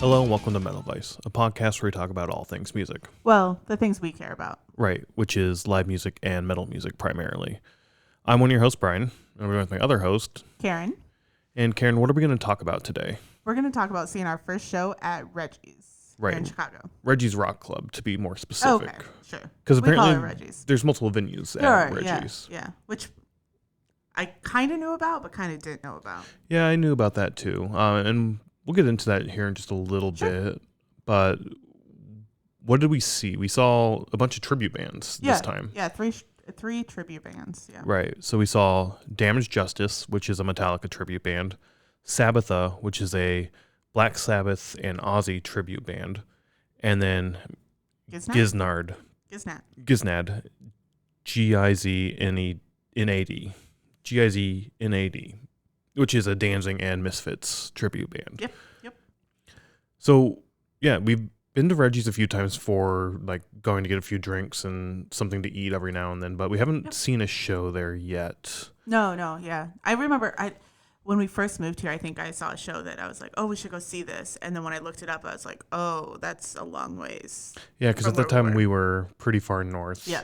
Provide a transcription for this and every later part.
Hello and welcome to Metal Vice, a podcast where we talk about all things music. Well, the things we care about. Right, which is live music and metal music primarily. I'm one of your hosts, Brian, and we're with my other host, Karen. And Karen, what are we going to talk about today? We're going to talk about seeing our first show at Reggies here in Chicago. Reggies Rock Club, to be more specific. Okay, sure. Because apparently Reggies. There's multiple venues at Reggies. Yeah, which I kind of knew about, but kind of didn't know about. Yeah, I knew about that too. And we'll get into that here in just a little bit. But what did we see? We saw a bunch of tribute bands this time. Yeah, three tribute bands. Yeah. Right. So we saw Damaged Justice, which is a Metallica tribute band. Sabbatha, which is a Black Sabbath and Ozzy tribute band. And then Giznad. Giznad, which is a Danzig and Misfits tribute band. Yep. So, yeah, we've been to Reggie's a few times for like going to get a few drinks and something to eat every now and then, but we haven't seen a show there yet. No, yeah. I remember when we first moved here, I think I saw a show that I was like, oh, we should go see this. And then when I looked it up, I was like, oh, that's a long ways. Yeah, because at the time we were pretty far north. Yeah.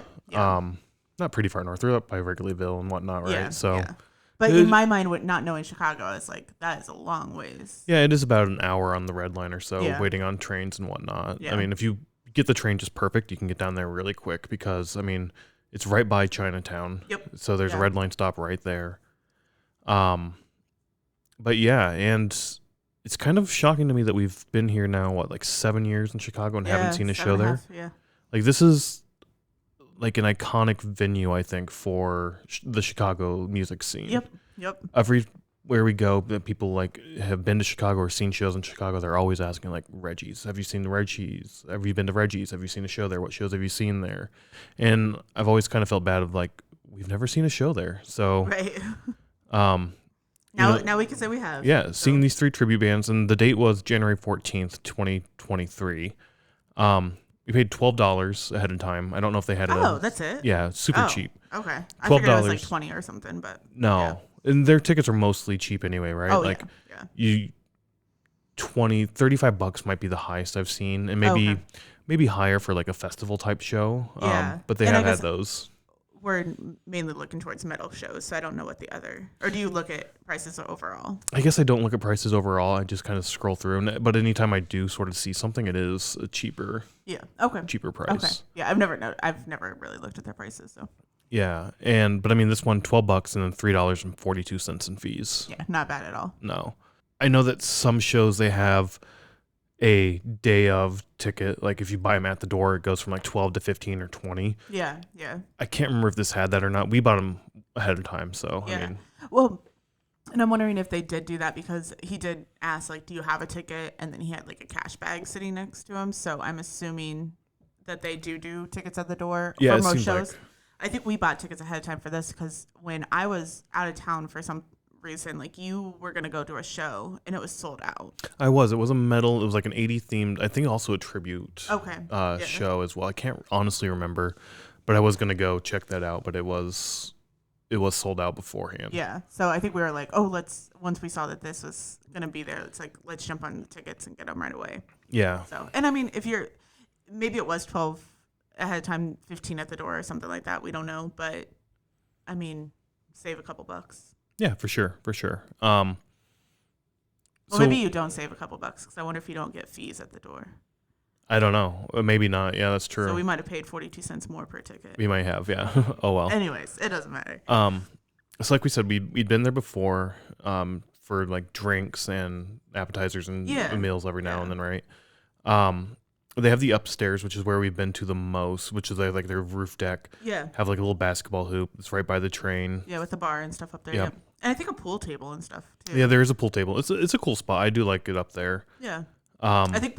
Not pretty far north. We're up by Wrigleyville and whatnot, right? Yeah, so. Yeah. But in my mind, not knowing Chicago, I was like, that is a long ways. Yeah, it is about an hour on the Red Line or so, waiting on trains and whatnot. Yeah. I mean, if you get the train just perfect, you can get down there really quick because, I mean, it's right by Chinatown. Yep. So there's a Red Line stop right there. But yeah, and it's kind of shocking to me that we've been here now, like 7 years in Chicago and haven't seen a show there. Yeah. Like this is like an iconic venue, I think, for the Chicago music scene. Yep. Everywhere we go, people like have been to Chicago or seen shows in Chicago. They're always asking like, Reggies, have you seen the Reggies? Have you been to Reggies? Have you seen a show there? What shows have you seen there? And I've always kind of felt bad of like, we've never seen a show there. So, right. Now we can say we have. Yeah, seeing these three tribute bands, and the date was January 14th, 2023. We paid $12 ahead of time. I don't know if they had that's it? Yeah, super cheap. Okay. I figured it was like 20 or something, but no. Yeah. And their tickets are mostly cheap anyway, right? Oh, like yeah. you $35 might be the highest I've seen, and maybe higher for like a festival type show. Yeah. But they have had those. We're mainly looking towards metal shows, so I don't know what the other. Or do you look at prices overall? I guess I don't look at prices overall. I just kind of scroll through, but anytime I do sort of see something, it is a cheaper. Yeah. Okay. Cheaper price. Okay. Yeah, I've never really looked at their prices, so. Yeah, but I mean this one $12 and then $3.42 in fees. Yeah, not bad at all. No, I know that some shows they have a day of ticket. Like if you buy them at the door, it goes from like 12 to 15 or 20. Yeah. I can't remember if this had that or not. We bought them ahead of time, so yeah. I mean. Well, and I'm wondering if they did do that because he did ask like, do you have a ticket? And then he had like a cash bag sitting next to him. So I'm assuming that they do tickets at the door for most shows. I think we bought tickets ahead of time for this because when I was out of town for some reason, like you were going to go to a show and it was sold out. It was a metal, it was like an 80 themed, I think also a tribute show as well. I can't honestly remember, but I was going to go check that out, but it was sold out beforehand. Yeah. So I think we were like, once we saw that this was going to be there, it's like, let's jump on the tickets and get them right away. Yeah. So, and I mean, maybe it was 12 ahead of time, 15 at the door or something like that. We don't know, but I mean, save a couple bucks. Yeah, for sure. Well, maybe you don't save a couple bucks because I wonder if you don't get fees at the door. I don't know. Maybe not. Yeah, that's true. So we might have paid 42 cents more per ticket. We might have, yeah. Oh, well. Anyways, it doesn't matter. So like we said, we'd been there before for like drinks and appetizers and meals every now and then, right? They have the upstairs, which is where we've been to the most, which is like their roof deck. Yeah. Have like a little basketball hoop. It's right by the train. Yeah, with the bar and stuff up there. Yep. Yeah. And I think a pool table and stuff too. Yeah, there is a pool table. It's a cool spot. I do like it up there. Yeah. I think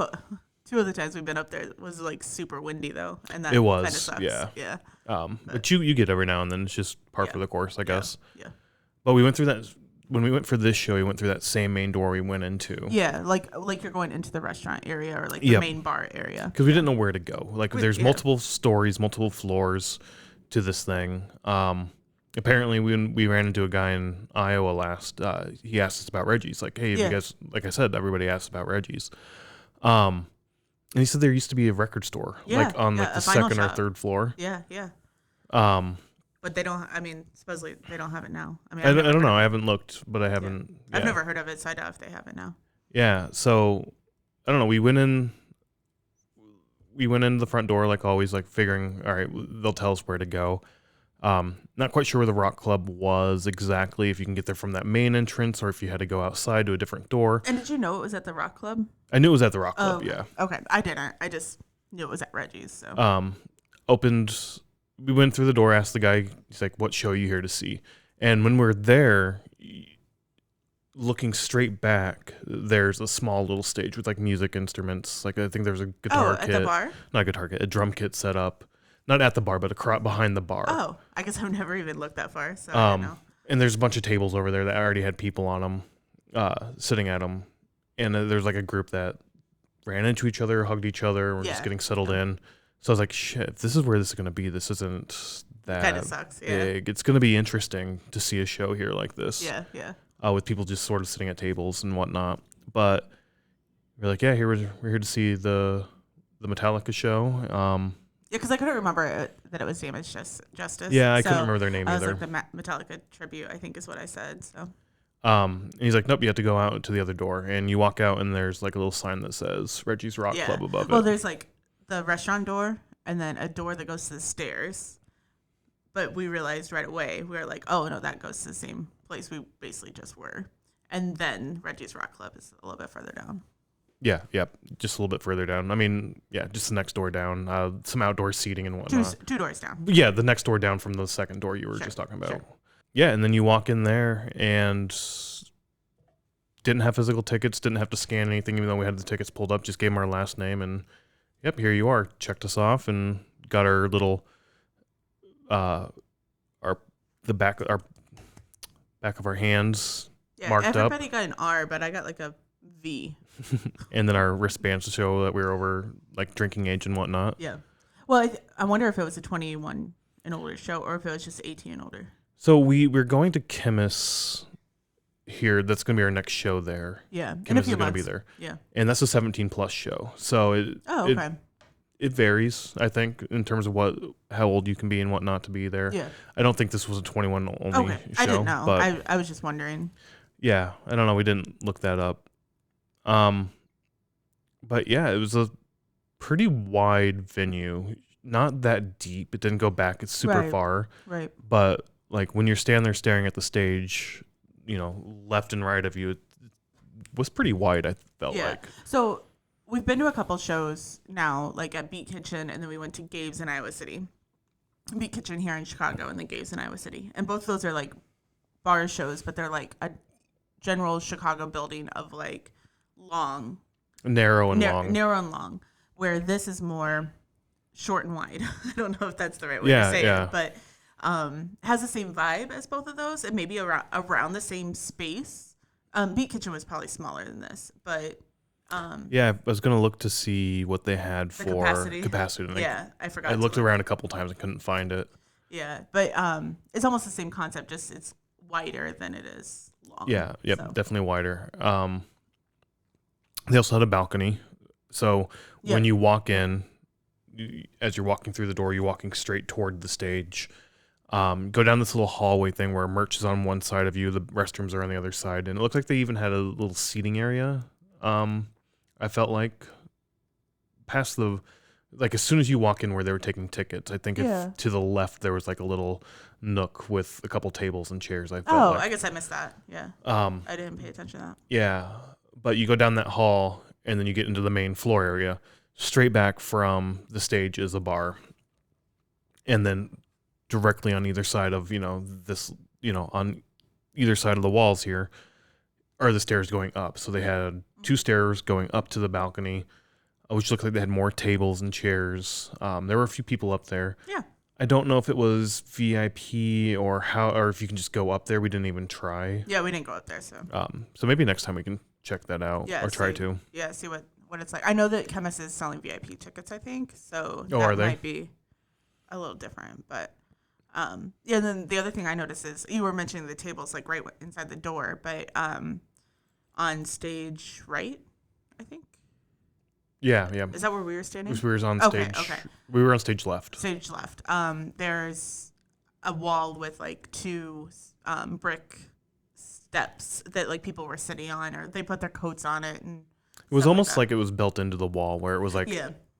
two of the times we've been up there it was like super windy though, and that it was kind of sucks. Yeah. But you get every now and then. It's just par for the course, I guess. Yeah. But we went through that. When we went for this show, we went through that same main door we went into. Yeah, like you're going into the restaurant area or like the main bar area. Because we didn't know where to go. Like there's multiple stories, multiple floors to this thing. Apparently, when we ran into a guy in Iowa last, he asked us about Reggies. Like, hey, you guys, like I said, everybody asks about Reggies. And he said there used to be a record store, Yeah, on yeah, like a the vinyl second or shop. third floor. Yeah, yeah. Um, But they don't. I mean, supposedly they don't have it now. I mean, I I've don't, I never don't heard know. of I it. haven't looked, but I Yeah, haven't. I've Yeah, never heard of it, so I doubt if they have it now. yeah. So I don't know. We went in. We went into the front door like always, like figuring, all right, they'll tell us where to go. Not quite sure where the rock club was exactly, if you can get there from that main entrance or if you had to go outside to a different door. And did you know it was at the Rock Club? I knew it was at the rock Oh, club, okay. yeah. Okay, I didn't. I just knew it was at Reggie's. So. Opened, we went through the door, asked the guy, he's like, what show are you here to see? And when we're there, looking straight back, there's a small little stage with like music instruments. Like I think there's a guitar kit. At the bar? Not a guitar kit, a drum kit set up. Not at the bar, but behind the bar. Oh, I guess I've never even looked that far, so I don't know. And there's a bunch of tables over there that already had people on them, sitting at them. And there's like a group that ran into each other, hugged each other, and were just getting settled in. So I was like, shit, if this is where this is going to be, this isn't that kind of sucks, big. It's going to be interesting to see a show here like this. Yeah, yeah. With people just sort of sitting at tables and whatnot. But we're like, yeah, we're here to see the Metallica show. Yeah, because I couldn't remember that it was Damage Justice. Yeah, I couldn't remember their name either. It was like the Metallica tribute, I think is what I said. So. And he's like, nope, you have to go out to the other door. And you walk out and there's like a little sign that says Reggie's Rock Club above it. Well, there's like the restaurant door and then a door that goes to the stairs. But we realized right away, we were like, oh, no, that goes to the same place we basically just were. And then Reggie's Rock Club is a little bit further down. Yeah, just a little bit further down. I mean, yeah, just the next door down. Some outdoor seating and whatnot. Two doors down. Yeah, the next door down from the second door you were just talking about. Sure. Yeah, and then you walk in there and didn't have physical tickets, didn't have to scan anything, even though we had the tickets pulled up. Just gave them our last name, and yep, here you are. Checked us off and got our little, back of our hands marked up. Everybody got an R, but I got like a V. And then our wristbands to show that we were over like drinking age and whatnot. Yeah. Well, I wonder if it was a 21 and older show or if it was just 18 and older. So we're going to Chemist here. That's going to be our next show there. Yeah. Chemist is going to be there. Yeah. And that's a 17 plus show. So it varies, I think, in terms of how old you can be and what not to be there. Yeah. I don't think this was a 21 only show. I didn't know. But I was just wondering. Yeah. I don't know. We didn't look that up. But yeah, it was a pretty wide venue. Not that deep. It didn't go back. It's super far. Right. But like when you're standing there staring at the stage, left and right of you, it was pretty wide, I felt like. So we've been to a couple shows now, like at Beat Kitchen, and then we went to Gabe's in Iowa City. Beat Kitchen here in Chicago, and then Gabe's in Iowa City. And both of those are like bar shows, but they're like a general Chicago building of like long. Narrow and long. Where this is more short and wide. I don't know if that's the right way to say it, but has the same vibe as both of those, and maybe around the same space. Beat Kitchen was probably smaller than this, but I was gonna look to see what they had for capacity. I forgot. I looked around a couple times and couldn't find it. Yeah, but it's almost the same concept, just it's wider than it is long. Yeah, definitely wider. They also had a balcony, so when you walk in, as you're walking through the door, you're walking straight toward the stage. Go down this little hallway thing where merch is on one side of you, the restrooms are on the other side, and it looked like they even had a little seating area. I felt like past as soon as you walk in where they were taking tickets, I think if to the left there was like a little nook with a couple tables and chairs. I guess I missed that. Yeah. I didn't pay attention to that. Yeah, but you go down that hall and then you get into the main floor area. Straight back from the stage is a bar, and then directly on either side of on either side of the walls here are the stairs going up. So they had two stairs going up to the balcony, which looked like they had more tables and chairs. There were a few people up there. Yeah. I don't know if it was VIP or if you can just go up there. We didn't even try. Yeah, we didn't go up there. So maybe next time we can check that out or try to. Yeah, see what it's like. I know that Chemist is selling VIP tickets, I think. So that might be a little different. But and then the other thing I noticed is you were mentioning the tables like right inside the door, but on stage right, I think. Yeah, yeah. Is that where we were standing? We were on stage. Okay. We were on stage left. Stage left. There's a wall with like 2 brick steps that like people were sitting on, or they put their coats on it, and it was almost like it was built into the wall, where it was like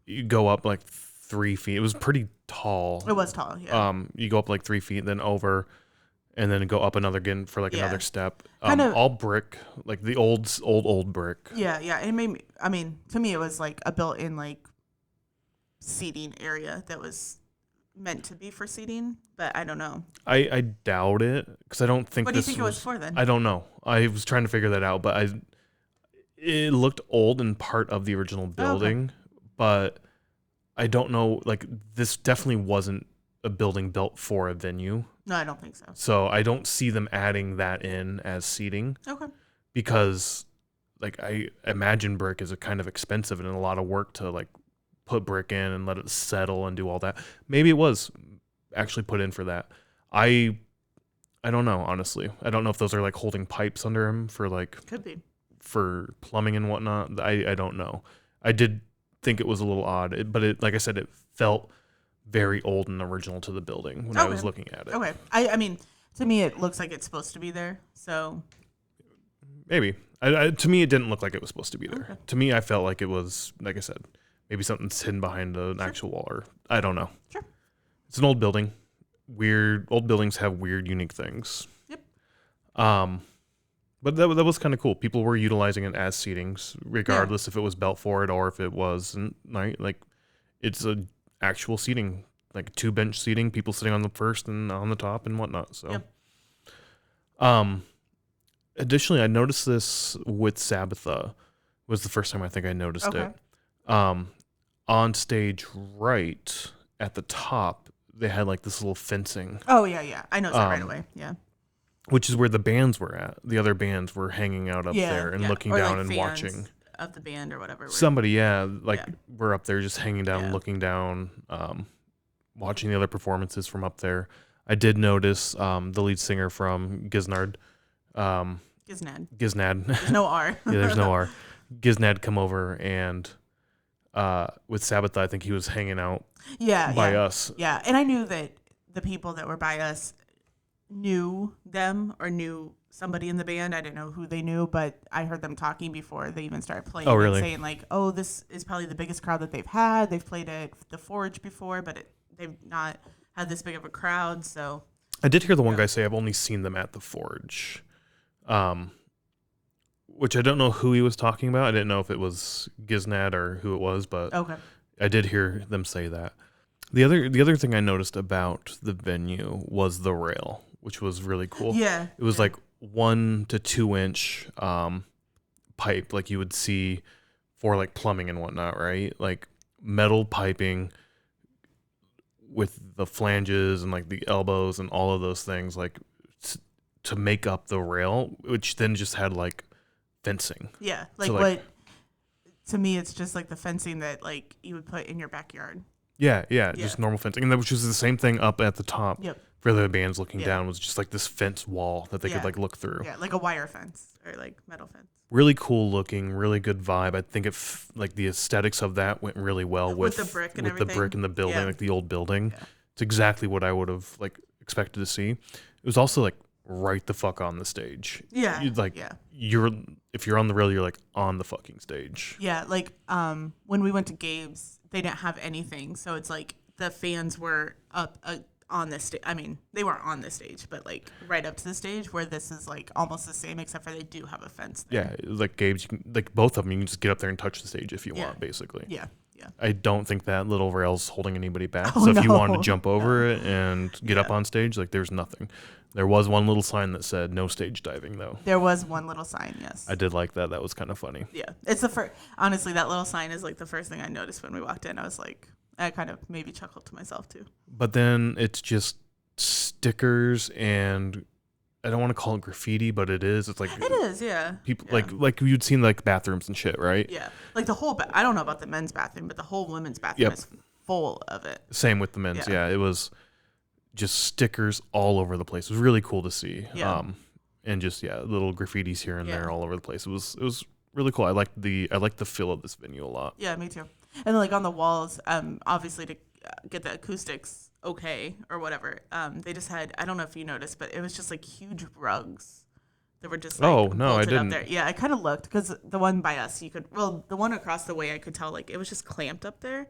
you go up like 3 feet. It was pretty tall. It was tall. Yeah. You go up like 3 feet, then over, and then go up another again for like another step. Kind of all brick, like the old brick. Yeah, yeah. It made me. I mean, to me, it was like a built-in like seating area that was meant to be for seating, but I don't know. I doubt it, because I don't think. What do you think it was for then? I don't know. I was trying to figure that out, but it looked old and part of the original building, but I don't know. Like, this definitely wasn't a building built for a venue. No, I don't think so. So I don't see them adding that in as seating. Okay. Because, like, I imagine brick is a kind of expensive and a lot of work to like put brick in and let it settle and do all that. Maybe it was actually put in for that. I don't know, honestly. I don't know if those are like holding pipes under him for like could be for plumbing and whatnot. I don't know. I did think it was a little odd, but it, like I said, it felt very old and original to the building when I was looking at it. Okay. I mean, to me, it looks like it's supposed to be there. So maybe. To me, it didn't look like it was supposed to be there. Okay. To me, I felt like it was, like I said, maybe something's hidden behind an actual wall, or I don't know. Sure. It's an old building. Old buildings have weird, unique things. Yep. But that was kind of cool. People were utilizing it as seatings, regardless if it was built for it or if it wasn't. Like, it's a actual seating, like 2 bench seating, people sitting on the first and on the top and whatnot. So, additionally, I noticed this with Sabbatha. Was the first time I think I noticed it. On stage right at the top, they had like this little fencing. Oh yeah. I noticed that right away. Yeah. Which is where the bands were at. The other bands were hanging out up there and looking down and watching. Of the band or whatever. Somebody, we're up there just hanging down, looking down, watching the other performances from up there. I did notice the lead singer from Giznad. Giznad. There's no R. Yeah, there's no R. Giznad come over and with Sabbatha, I think he was hanging out by us. Yeah, and I knew that the people that were by us knew them or knew somebody in the band. I didn't know who they knew, but I heard them talking before they even started playing. Oh, really? And saying like, "Oh, this is probably the biggest crowd that they've had. They've played at the Forge before, but they've not had this big of a crowd." So I did hear the one guy say, "I've only seen them at the Forge," which I don't know who he was talking about. I didn't know if it was Giznad or who it was, but I did hear them say that. The other thing I noticed about the venue was the rail, which was really cool. Yeah, it was like 1 to 2 inch pipe, like you would see for like plumbing and whatnot, right? Like metal piping with the flanges and like the elbows and all of those things, like to make up the rail, which then just had like fencing. Yeah, like what? To me, it's just like the fencing that like you would put in your backyard. Yeah, just normal fencing, and that which was the same thing up at the top. Yep. For the bands looking down was just like this fence wall that they could like look through. Yeah, like a wire fence or like metal fence. Really cool looking, really good vibe. I think like the aesthetics of that went really well with the brick and everything. The brick in the building, like the old building. Yeah. It's exactly what I would have like expected to see. It was also like right the fuck on the stage. Yeah. If you're on the rail, you're like on the fucking stage. Yeah, like when we went to Gabe's, they didn't have anything, so it's like the fans were up on this stage. I mean, they weren't on the stage, but like right up to the stage, where this is like almost the same, except for they do have a fence there. Yeah, like Gabe's, you can, like both of them, you can just get up there and touch the stage if you want, basically. Yeah. I don't think that little rail's holding anybody back. So if you wanted to jump over it and get up on stage, like there's nothing. There was one little sign that said no stage diving, though. There was one little sign, yes. I did like that. That was kind of funny. Yeah, it's the first. Honestly, that little sign is like the first thing I noticed when we walked in. I was like, I kind of maybe chuckled to myself too. But then it's just stickers and I don't want to call it graffiti, but it is. It's like it is, yeah. People like you'd seen like bathrooms and shit, right? Yeah, like the whole. I don't know about the men's bathroom, but the whole women's bathroom is full of it. Same with the men's. Yeah, it was just stickers all over the place. It was really cool to see. Yeah. And just little graffitis here and there all over the place. It was really cool. I like the feel of this venue a lot. Yeah, me too. And then, like on the walls, obviously to get the acoustics okay or whatever, they just had, I don't know if you noticed, but it was just like huge rugs that were just like No, I bolted up didn't. there. Yeah, I kind of looked because the one by us, the one across the way, I could tell like it was just clamped up there.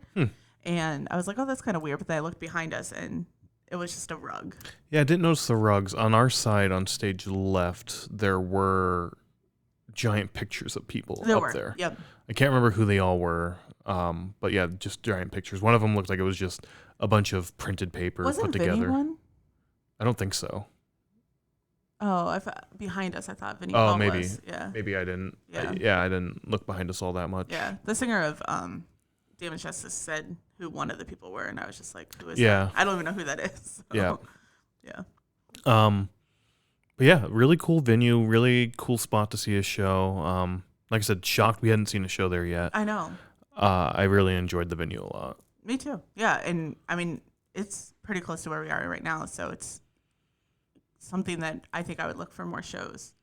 And I was like, oh, that's kind of weird. But then I looked behind us and it was just a rug. Yeah, I didn't notice the rugs. On our side, on stage left, there were giant pictures of people up there. Yep. I can't remember who they all were, but yeah, just giant pictures. One of them looked like it was just a bunch of printed paper put together. Vinny one? I don't think so. Oh, behind us, I thought Vinny. Oh, maybe. Was. Yeah. Maybe I didn't. Yeah. I didn't look behind us all that much. Yeah. The singer of Damage Justice said who one of the people were, and I was just like, who is that? I don't even know who that is. So. Yeah. Yeah. But yeah, really cool venue, really cool spot to see a show. Like I said, shocked we hadn't seen a show there yet. I know. I really enjoyed the venue a lot. Me too. Yeah, and I mean, it's pretty close to where we are right now, so it's something that I think I would look for more shows.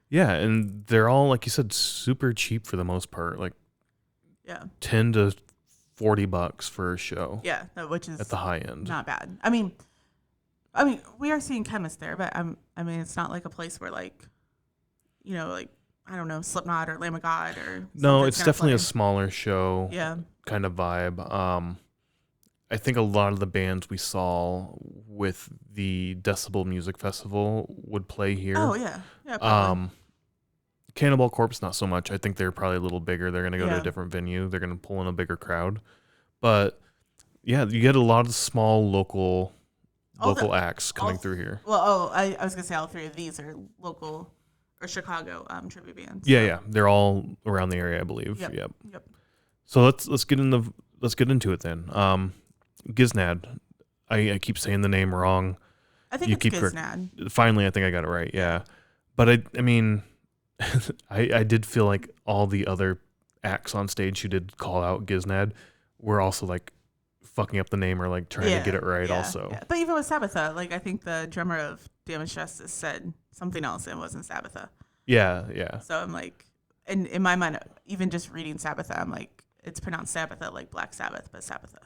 Yeah, and they're all, like you said, super cheap for the most part. Like, yeah, $10 to $40 for a show. Yeah, which is at the high end. Not bad. I mean, we are seeing Chemist there, but it's not like a place where like, like I don't know, Slipknot or Lamb of God or. No, it's definitely a smaller show. Yeah. Kind of vibe. I think a lot of the bands we saw with the Decibel Music Festival would play here. Oh yeah, probably. Cannibal Corpse, not so much. I think they're probably a little bigger. They're gonna go to a different venue. They're gonna pull in a bigger crowd. But yeah, you get a lot of small local acts coming through here. Well, I was gonna say all three of these are local or Chicago tribute bands. Yeah, they're all around the area, I believe. Yep. So let's get into it then. Giznad. I keep saying the name wrong. I think it's Giznad. Finally, I think I got it right. Yeah, but I mean, I did feel like all the other acts on stage who did call out Giznad were also like fucking up the name or like trying to get it right also. Yeah. But even with Sabbatha, like I think the drummer of Damage Justice said something else and it wasn't Sabbatha. Yeah. So I'm like, and in my mind, even just reading Sabbatha, I'm like, it's pronounced Sabbatha like Black Sabbath, but Sabbatha.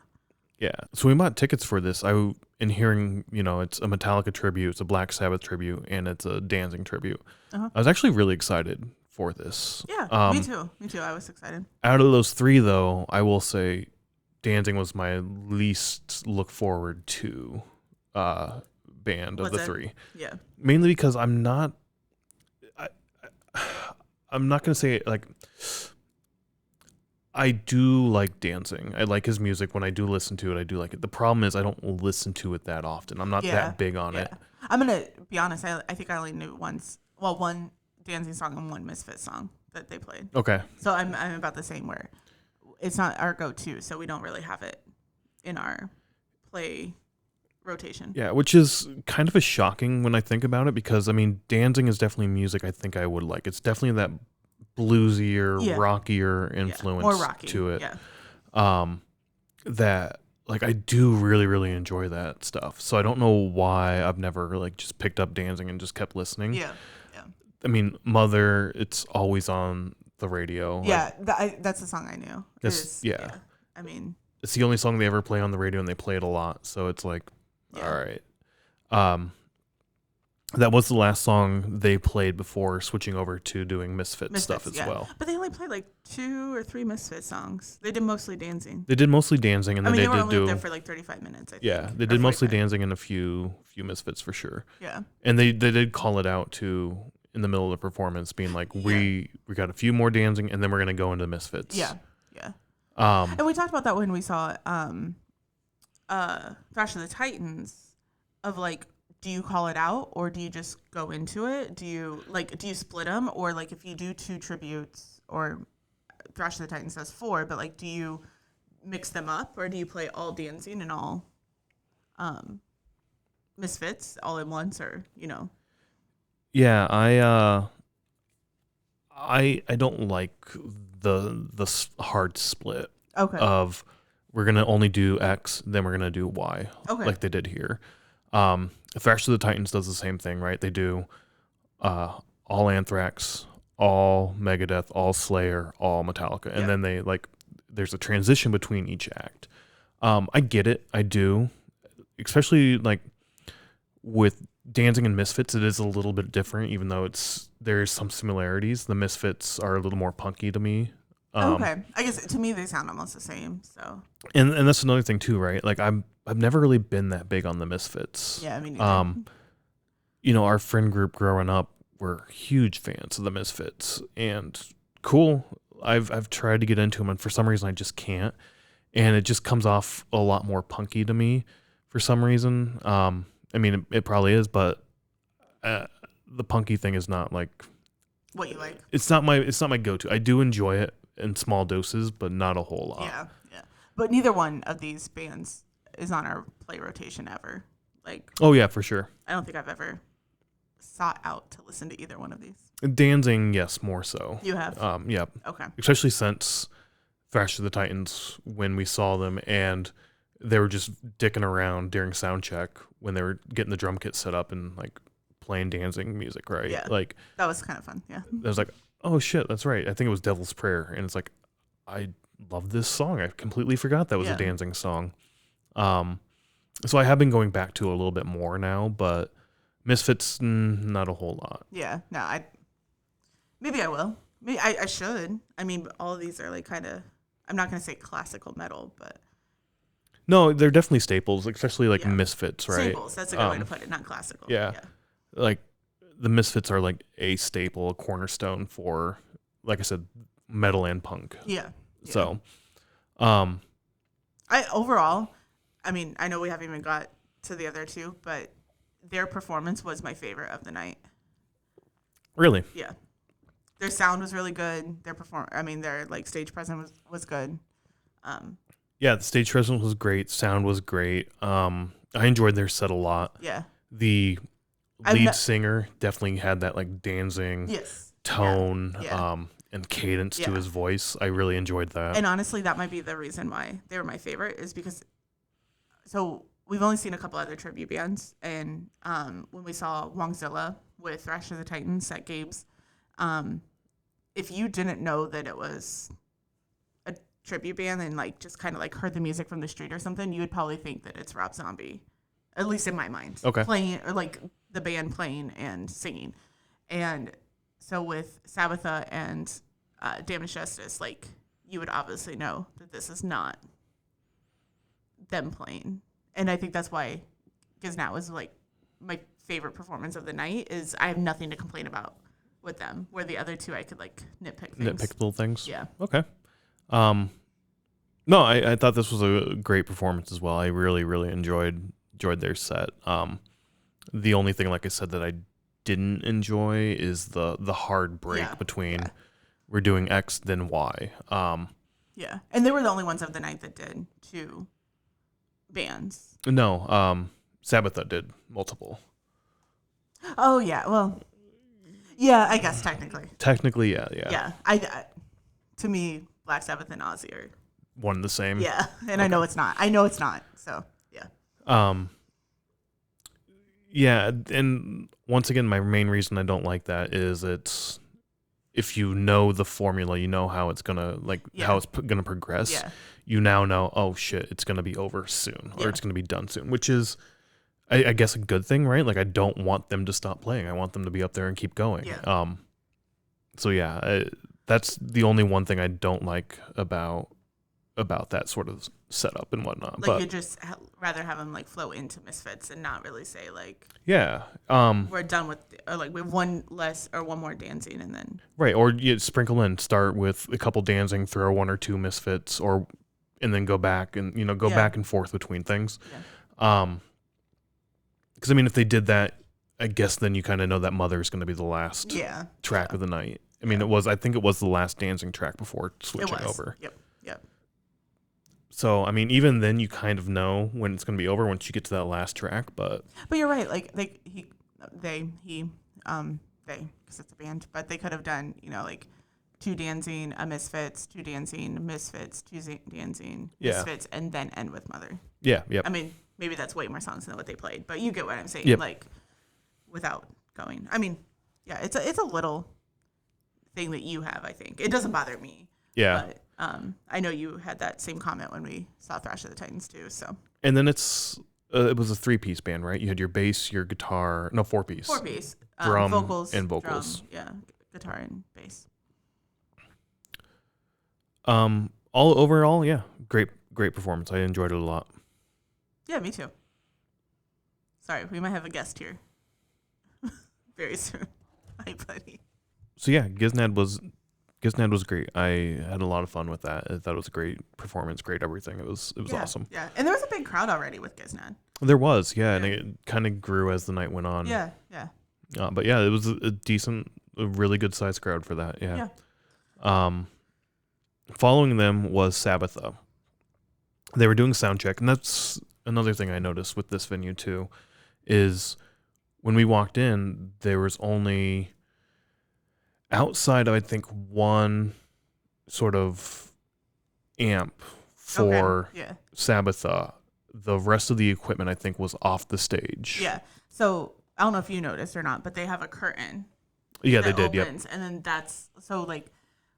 Yeah. So we bought tickets for this. In hearing, it's a Metallica tribute, it's a Black Sabbath tribute, and it's a Danzig tribute. Uh-huh. I was actually really excited for this. Yeah, me too. I was excited. Out of those three, though, I will say Danzig was my least look forward to band of the three. Yeah. Mainly because I'm not going to say like I do like Danzig. I like his music. When I do listen to it, I do like it. The problem is I don't listen to it that often. I'm not that big on it. I'm going to be honest. I think I only knew one Danzig song and one Misfits song that they played. Okay. So I'm about the same where it's not our go-to, so we don't really have it in our play rotation. Yeah, which is kind of a shocking when I think about it because, I mean, Danzig is definitely music I think I would like. It's definitely that bluesier, rockier influence more rocky, to it. Yeah. That, like, I do really, really enjoy that stuff. So I don't know why I've never, like, just picked up Danzig and just kept listening. Yeah. I mean, Mother, it's always on the radio. Yeah, that's the song I knew. Yeah. I mean, it's the only song they ever play on the radio, and they play it a lot. So it's like, all right. That was the last song they played before switching over to doing Misfits stuff as well. But they only played like 2 or 3 Misfits songs. They did mostly Danzig. And then they were only there for like 35 minutes. I think. Yeah, they did mostly Danzig and a few Misfits for sure. Yeah, and they did call it out too in the middle of the performance, being like, we got a few more Danzig, and then we're gonna go into Misfits. Yeah. And we talked about that when we saw Thrash of the Titans, of like, do you call it out or do you just go into it? Do you split them, or like if you do 2 tributes, or Thrash of the Titans does 4, but like do you mix them up, or do you play all Danzig and all Misfits all at once, or Yeah, I don't like the hard split of we're gonna only do X, then we're gonna do Y, like they did here. Thrash of the Titans does the same thing, right? They do all Anthrax, all Megadeth, all Slayer, all Metallica, and then they like there's a transition between each act. I get it, I do, especially like with Danzig and Misfits, it is a little bit different, even though there's some similarities. The Misfits are a little more punky to me. Okay, I guess to me they sound almost the same. So, and that's another thing too, right? Like I've never really been that big on the Misfits. Yeah, I mean, you know, our friend group growing up were huge fans of the Misfits, and cool. I've tried to get into them, and for some reason I just can't. And it just comes off a lot more punky to me for some reason. I mean, it probably is, but the punky thing is not like what you like. It's not my go-to. I do enjoy it in small doses, but not a whole lot. Yeah. But neither one of these bands is on our play rotation ever. Like, oh yeah, for sure. I don't think I've ever sought out to listen to either one of these. Danzig, yes, more so. You have? Yeah. Okay. Especially since Thrash of the Titans, when we saw them and they were just dicking around during sound check when they were getting the drum kit set up and like playing Danzig music, right? Yeah. Like that was kind of fun. Yeah. I was like, oh shit, that's right. I think it was Devil's Prayer, and it's like, I love this song. I completely forgot that was a Danzig song. So I have been going back to it a little bit more now, but Misfits, not a whole lot. Yeah. No, maybe I will. Maybe I should. I mean, all of these are like kind of. I'm not gonna say classical metal, but. No, they're definitely staples, especially like Misfits, right? Staples, that's a good way to put it, not classical. Yeah. Like the Misfits are like a staple, a cornerstone for, like I said, metal and punk. Yeah. So, overall, I mean, I know we haven't even got to the other two, but their performance was my favorite of the night. Really? Yeah. Their sound was really good. Their like stage presence was good. Yeah, the stage presence was great. Sound was great. I enjoyed their set a lot. Yeah. The lead singer definitely had that like Danzig tone and cadence to his voice. I really enjoyed that. And honestly, that might be the reason why they were my favorite, is because we've only seen a couple other tribute bands, and when we saw Wongzilla with Thrash of the Titans at Gabe's, if you didn't know that it was a tribute band and like just kind of like heard the music from the street or something, you would probably think that it's Rob Zombie, at least in my mind. Okay. Playing, or like the band playing and singing. And so with Sabbatha and Damage Justice, like, you would obviously know that this is not them playing. And I think that's why Giznad was like my favorite performance of the night. Is I have nothing to complain about with them, where the other two I could like nitpick little things. Yeah. Okay. No, I thought this was a great performance as well. I really, really enjoyed their set. The only thing, like I said, that I didn't enjoy is the hard break between we're doing X then Y. Yeah, and they were the only ones of the night that did two bands. No, Sabbatha did multiple. Oh yeah, well, yeah, I guess technically. Technically, yeah. Yeah, I to me, Black Sabbath and Ozzy are one and the same. Yeah, and okay. I know it's not. So yeah. Yeah, and once again, my main reason I don't like that is it's, if you know the formula, you know how it's gonna how it's gonna progress. Yeah. You now know, oh shit, it's gonna be over soon, or it's gonna be done soon, which is, I guess, a good thing, right? Like, I don't want them to stop playing. I want them to be up there and keep going. Yeah. So yeah, that's the only one thing I don't like about that sort of setup and whatnot. Like, but you'd just rather have them like flow into Misfits and not really say like, yeah, we're done with, or like we have one less or one more Danzig and then right, or you sprinkle in, start with a couple Danzig, throw one or two Misfits, and then go back and go back and forth between things. Yeah. Because I mean, if they did that, I guess then you kind of know that Mother is going to be the last track of the night. I mean, I think it was the last Danzig track before switching over. Yep. So, I mean, even then you kind of know when it's going to be over once you get to that last track, but you're right. Like, they, because it's a band, but they could have done, like, two Danzig, a Misfits, two Danzig, Misfits, two Danzig, Misfits, and then end with Mother. Yeah, yep. I mean, maybe that's way more songs than what they played, but you get what I'm saying. Yep. Like, without going. I mean, yeah, it's a little thing that you have. I think it doesn't bother me. Yeah. But I know you had that same comment when we saw Thrash of the Titans too. So. And then it was a 3-piece band, right? You had your bass, your guitar, no 4-piece. 4-piece. Drum vocals and vocals. Drum, yeah, guitar and bass. All overall, yeah, great performance. I enjoyed it a lot. Yeah, me too. Sorry, we might have a guest here very soon. Hi, buddy. So yeah, Giznad was great. I had a lot of fun with that. I thought it was a great performance, great everything. It was awesome. Yeah, and there was a big crowd already with Giznad. There was, yeah, and it kind of grew as the night went on. Yeah. But yeah, it was a really good sized crowd for that. Yeah. Following them was Sabbatha. They were doing sound check, and that's another thing I noticed with this venue too, is when we walked in, there was only outside of, I think, one sort of amp for Sabbatha. The rest of the equipment, I think, was off the stage. Yeah. So I don't know if you noticed or not, but they have a curtain. Yeah, they did. Opens, and then that's so like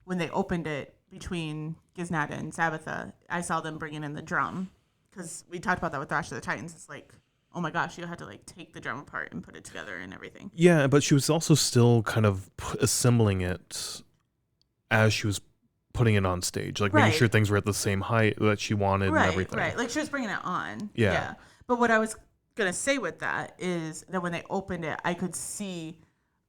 when they opened it between Giznad and Sabbatha, I saw them bringing in the drum because we talked about that with Thrash of the Titans. It's like, oh my gosh, you had to like take the drum apart and put it together and everything. Yeah, but she was also still kind of assembling it as she was putting it on stage, like making sure things were at the same height that she wanted and everything. Right, like she was bringing it on. Yeah. But what I was gonna say with that is that when they opened it, I could see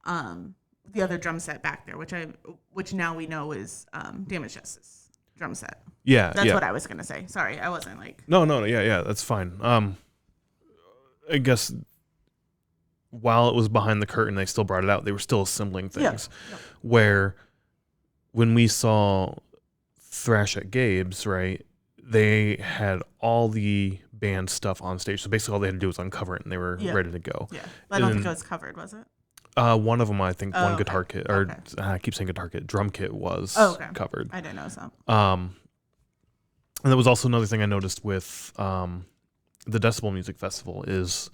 the other drum set back there, which now we know is Damage Justice drum set. Yeah, that's what I was gonna say. Sorry, I wasn't like. No, yeah, that's fine. I guess while it was behind the curtain, they still brought it out. They were still assembling things. Yeah. Where when we saw Thrash at Gabe's, right, they had all the band stuff on stage. So basically all they had to do was uncover it and they were ready to go. Yeah. But I don't think it was covered, was it? One of them, I think, guitar kit, or I keep saying guitar kit, drum kit was covered. I didn't know so. And there was also another thing I noticed with the Decibel Music Festival is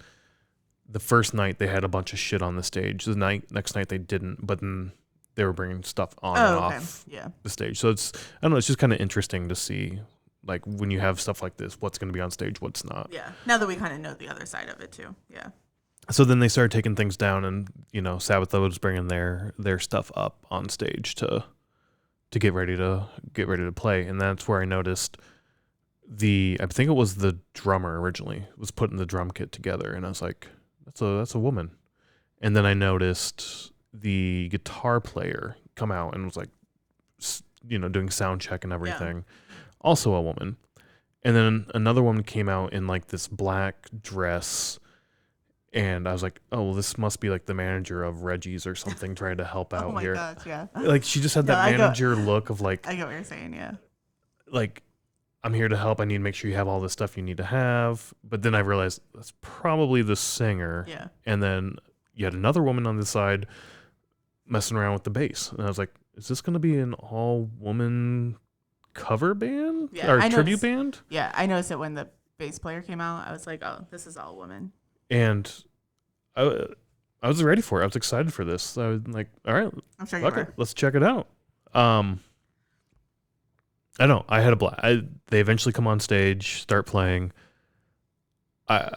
the first night they had a bunch of shit on the stage. The next night they didn't, but then they were bringing stuff on and off the stage. So it's, I don't know, it's just kind of interesting to see, like, when you have stuff like this, what's going to be on stage, what's not. Yeah. Now that we kind of know the other side of it too. Yeah. So then they started taking things down, and Sabbatha was bringing their stuff up on stage to get ready to play, and that's where I noticed I think it was the drummer originally was putting the drum kit together, and I was like, that's a woman, and then I noticed the guitar player come out and was like, doing sound check and everything, also a woman, and then another woman came out in like this black dress. And I was like, oh, well, this must be like the manager of Reggies or something trying to help out here. Oh my gosh, yeah. Like she just had that manager look of like. I get what you're saying, yeah. Like, I'm here to help. I need to make sure you have all the stuff you need to have. But then I realized that's probably the singer. Yeah. And then you had another woman on the side messing around with the bass. And I was like, is this going to be an all-woman cover band? Yeah, or tribute band? Yeah, I noticed it when the bass player came out. I was like, oh, this is all women. And I was ready for it. I was excited for this. I was like, all right, I'm sure you were. Let's check it out. I know. I had a blast. They eventually come on stage, start playing. I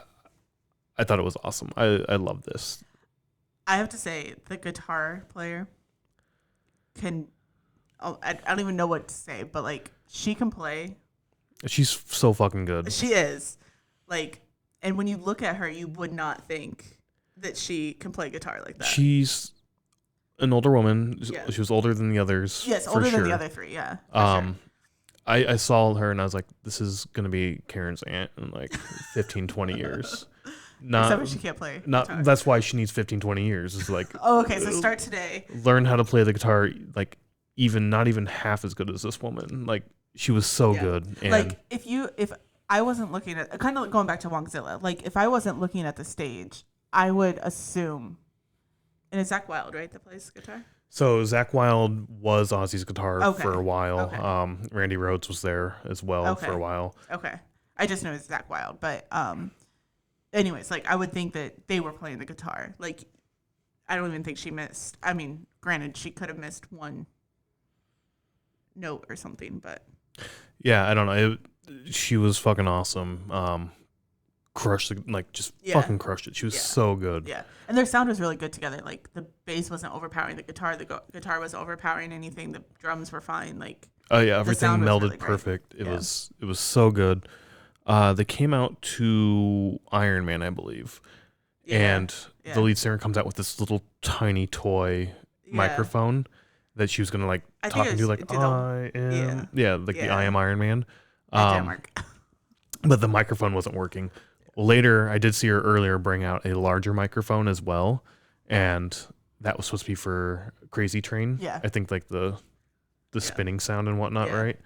thought it was awesome. I love this. I have to say, the guitar player I don't even know what to say, but like she can play. She's so fucking good. She is. Like, and when you look at her, you would not think that she can play guitar like that. She's an older woman. Yeah. She was older than the others. Yes, older than the other three, yeah. Sure. I saw her and I was like, this is going to be Karen's aunt in like 15, 20 years. Except when she can't play guitar. That's why she needs 15, 20 years. It's like, oh, okay, so start today. Learn how to play the guitar, like not even half as good as this woman. Like, she was so good. And like, if I wasn't looking at, kind of going back to Wongzilla, like if I wasn't looking at the stage, I would assume, and it's Zakk Wylde, right, that plays guitar? So Zakk Wylde was Ozzy's guitar for a while. Okay. Randy Rhoads was there as well for a while. Okay. I just know it's Zakk Wylde, but anyways, like I would think that they were playing the guitar. Like I don't even think she missed. I mean, granted, she could have missed one note or something, but yeah, I don't know. She was fucking awesome. Crushed fucking crushed it. She was so good. Yeah, and their sound was really good together. Like the bass wasn't overpowering the guitar. The guitar wasn't overpowering anything. The drums were fine. Like oh yeah, everything melded really perfect. It was so good. They came out to Iron Man, I believe, and the lead singer comes out with this little tiny toy microphone that she was gonna like talk into, like I am, the I am Iron Man. But the microphone wasn't working. Later, I did see her earlier bring out a larger microphone as well, and that was supposed to be for Crazy Train. Yeah, I think like the spinning sound and whatnot, right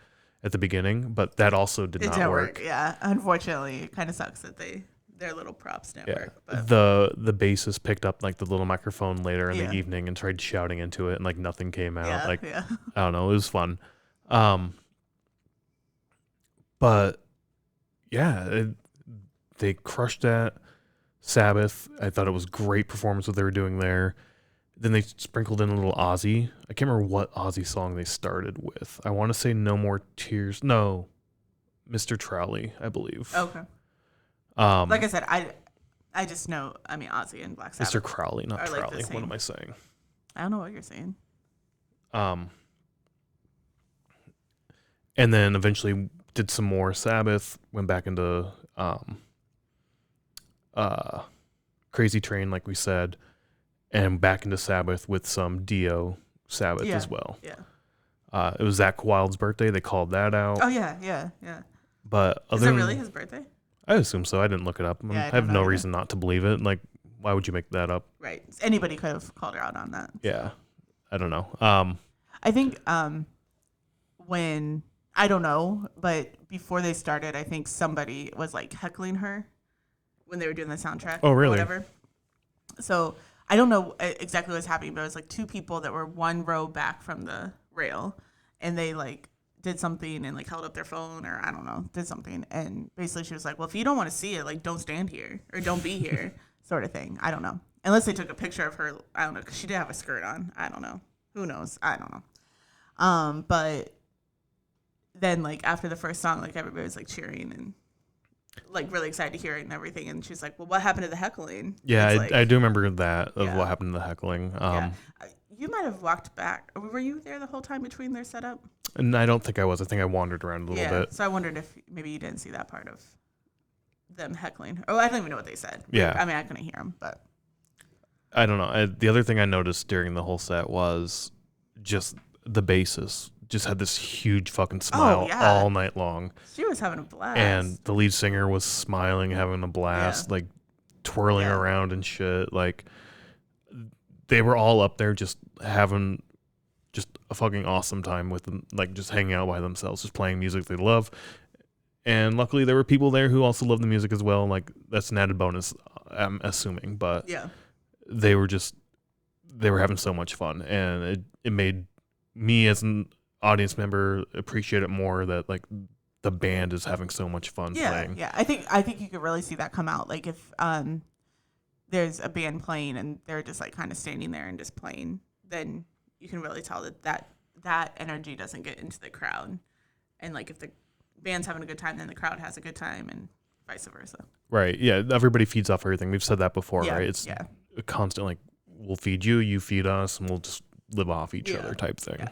at the beginning, but that also did not work. Yeah, unfortunately, it kind of sucks that their little props didn't work. But. The bassist picked up like the little microphone later in the evening and tried shouting into it, and like nothing came out. I don't know, it was fun. But yeah, they crushed that. Sabbath, I thought it was great performance what they were doing there. Then they sprinkled in a little Ozzy. I can't remember what Ozzy song they started with. I want to say No More Tears. No, Mr. Trowley, I believe. Okay. Like I said, I just know, I mean, Ozzy and Black Sabbath. Mr. Crowley, not Trowley. Like what am I saying? I don't know what you're saying. And then eventually did some more Sabbath, went back into Crazy Train, like we said, and back into Sabbath with some Dio Sabbath as well. Yeah. It was Zakk Wylde's birthday. They called that out. Oh, yeah. But is it really his birthday? I assume so. I didn't look it up. I have no reason not to believe it. Like, why would you make that up? Right. Anybody could have called her out on that. Yeah. I don't know. I think when, I don't know, but before they started, I think somebody was like heckling her when they were doing the soundtrack. Oh, really? Or whatever. So I don't know exactly what was happening, but it was like two people that were one row back from the rail, and they like did something and like held up their phone, or I don't know, did something. And basically she was like, well, if you don't want to see it, like don't stand here or don't be here sort of thing. I don't know. Unless they took a picture of her. I don't know, because she did have a skirt on. I don't know. Who knows? I don't know. But then like after the first song, like everybody was like cheering and like really excited to hear it and everything. And she's like, well, what happened to the heckling? Yeah, I do remember that of what happened to the heckling. You might have walked back. Were you there the whole time between their setup? And I don't think I was. I think I wandered around a little bit. So I wondered if maybe you didn't see that part of them heckling. Oh, I don't even know what they said. Yeah. I mean, I couldn't hear them, but. I don't know. The other thing I noticed during the whole set was just the bassist just had this huge fucking smile all night long. She was having a blast. And the lead singer was smiling, having a blast, like twirling around and shit. Like they were all up there just having just a fucking awesome time with them, like just hanging out by themselves, just playing music they love. And luckily there were people there who also love the music as well. Like that's an added bonus, I'm assuming. But they were having so much fun, and it made me as an audience member appreciate it more that like the band is having so much fun playing. Yeah, I think you could really see that come out. Like if there's a band playing and they're just like kind of standing there and just playing, then you can really tell that energy doesn't get into the crowd. And like if the band's having a good time, then the crowd has a good time, and vice versa. Right. Yeah. Everybody feeds off everything. We've said that before, right? It's a constant like we'll feed you, you feed us, and we'll just live off each other type thing.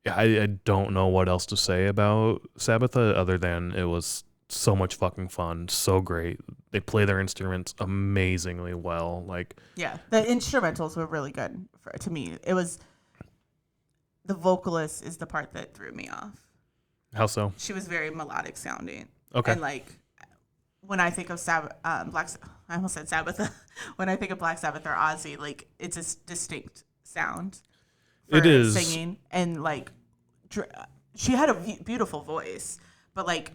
I don't know what else to say about Sabbatha other than it was so much fucking fun, so great. They play their instruments amazingly well. Like the instrumentals were really good to me. It was the vocalist is the part that threw me off. How so? She was very melodic sounding. Okay. And like when I think of I almost said Sabbath. When I think of Black Sabbath or Ozzy, like it's a distinct sound. It is singing, and like she had a beautiful voice, but like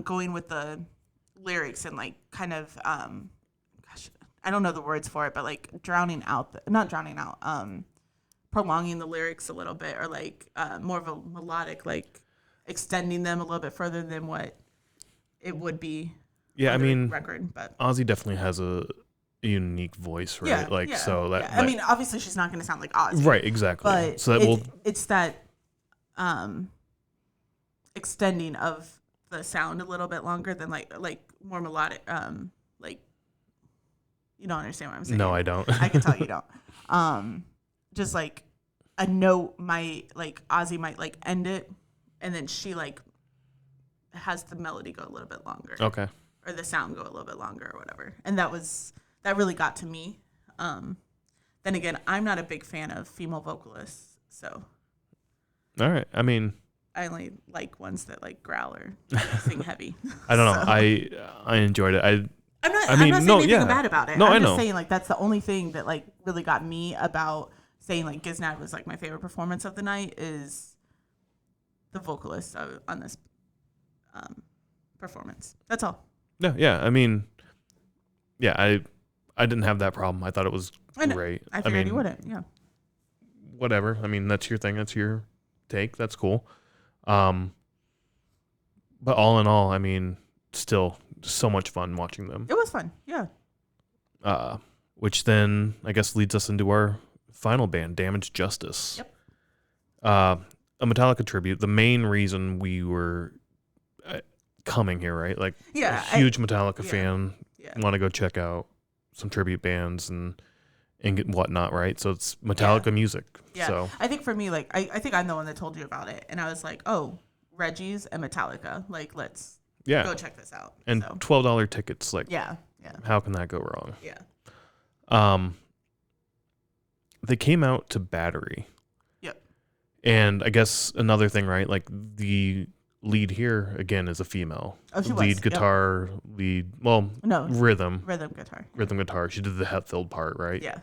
going with the lyrics and like kind of I don't know the words for it, but like prolonging the lyrics a little bit, or like more of a melodic, like extending them a little bit further than what it would be. Yeah, I mean, record, but Ozzy definitely has a a unique voice, right? I mean, obviously she's not going to sound like Ozzy. Right, exactly. But so that it's that extending of the sound a little bit longer than like more melodic. Like, you don't understand what I'm saying. No, I don't. I can tell you don't. Just like a note might, like Ozzy might like end it, and then she like has the melody go a little bit longer. Okay. Or the sound go a little bit longer or whatever. And that really got to me. Then again, I'm not a big fan of female vocalists, so. All right. I mean, I only like ones that like growl or sing heavy. I don't know. I enjoyed it. I'm not saying anything bad about it. I'm just saying like that's the only thing that like really got me about saying like Giznad was like my favorite performance of the night is the vocalist on this performance. That's all. No, yeah. I mean, yeah, I didn't have that problem. I thought it was great. I figured you wouldn't. Yeah. Whatever. I mean, that's your thing. That's your take. That's cool. But all in all, I mean, still so much fun watching them. It was fun. Yeah. Which then I guess leads us into our final band, Damaged Justice. Yep. A Metallica tribute. The main reason we were coming here, right? Like, a huge Metallica fan. Yeah. Want to go check out some tribute bands and whatnot, right? So it's Metallica music. Yeah. So I think for me, like, I think I'm the one that told you about it, and I was like, oh, Reggies and Metallica, like, let's go check this out. And so. $12 tickets, like, yeah. How can that go wrong? Yeah. They came out to Battery. Yep. And I guess another thing, right? Like the lead here again is a female. Oh, she lead was. guitar, rhythm guitar. She did the Hetfield part, right? Yeah.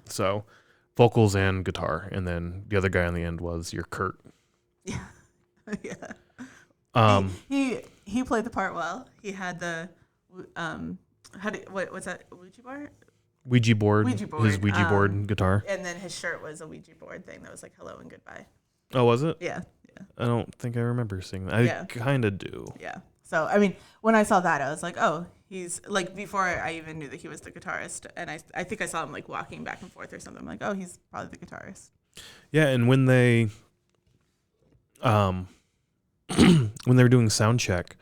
So vocals and guitar, and then the other guy on the end was your Kurt. Yeah. He played the part well. He had the what's that Ouija board? His Ouija board guitar. And then his shirt was a Ouija board thing that was like hello and goodbye. Oh, was it? Yeah. I don't think I remember seeing that. I kind of do. Yeah. So, I mean, when I saw that, I was like, oh, he's like, before I even knew that he was the guitarist. And I think I saw him like walking back and forth or something. I'm like, oh, he's probably the guitarist. Yeah. And when they, when they were doing sound check,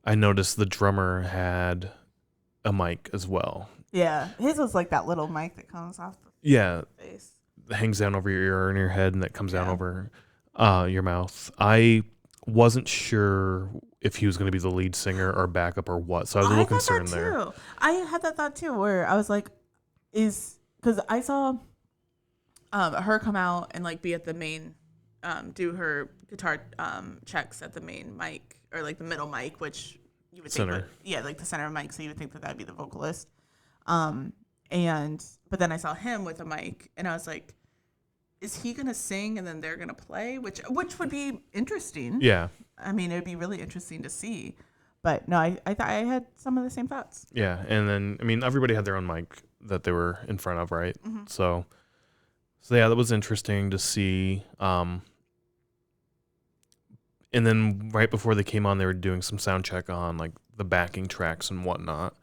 I noticed the drummer had a mic as well. Yeah. His was like that little mic that comes off the face. That hangs down over your ear and your head and that comes down over your mouth. I wasn't sure if he was going to be the lead singer or backup or what, so I was a little concerned there. I had that thought too, where I was like, because I saw her come out and like be at the main, do her guitar checks at the main mic or like the middle mic, which you would think, like the center mic, so you would think that that'd be the vocalist. But then I saw him with a mic, and I was like, is he gonna sing and then they're gonna play, which would be interesting. Yeah, I mean, it would be really interesting to see. But no, I thought I had some of the same thoughts. Yeah, and then I mean, everybody had their own mic that they were in front of, right? Mm-hmm. So yeah, that was interesting to see. And then right before they came on, they were doing some sound check on like the backing tracks and whatnot.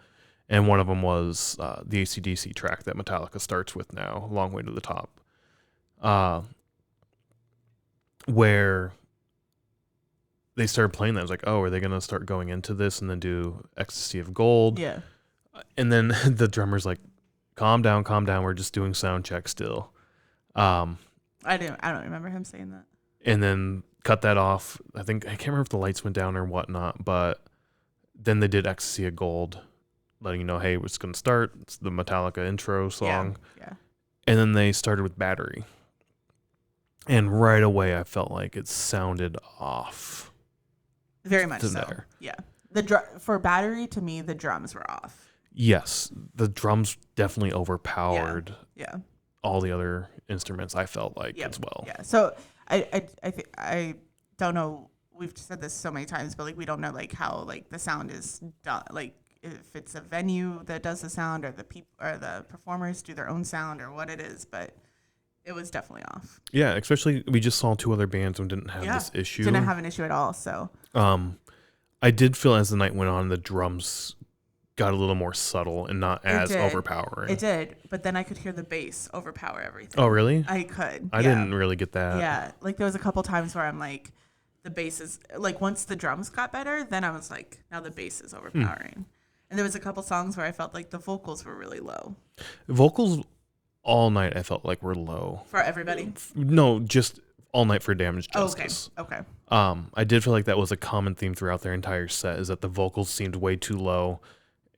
And one of them was the AC/DC track that Metallica starts with now, Long Way to the Top. Where they started playing that. I was like, oh, are they going to start going into this and then do Ecstasy of Gold? Yeah. And then the drummer's like, calm down. We're just doing sound check still. I don't remember him saying that. And then cut that off. I can't remember if the lights went down or whatnot, but then they did Ecstasy of Gold, letting you know, hey, it's going to start. It's the Metallica intro song. Yeah. And then they started with Battery. And right away, I felt like it sounded off. Very much so. There. Yeah. For Battery, to me, the drums were off. Yes. The drums definitely overpowered yeah. all the other instruments, I felt like, as well. Yeah. So I don't know. We've said this so many times, but like we don't know like how like the sound is done. Like if it's a venue that does the sound, or the people or the performers do their own sound, or what it is, but it was definitely off. Yeah, especially we just saw two other bands who didn't have this issue. Didn't have an issue at all. So I did feel as the night went on, the drums got a little more subtle and not as overpowering. It did, but then I could hear the bass overpower everything. Oh, really? I could. I didn't really get that. Yeah, like there was a couple times where I'm like, the bass is like once the drums got better, then I was like, now the bass is overpowering. And there was a couple songs where I felt like the vocals were really low. Vocals all night I felt like were low. For everybody? No, just all night for Damaged Justice. Okay. I did feel like that was a common theme throughout their entire set, is that the vocals seemed way too low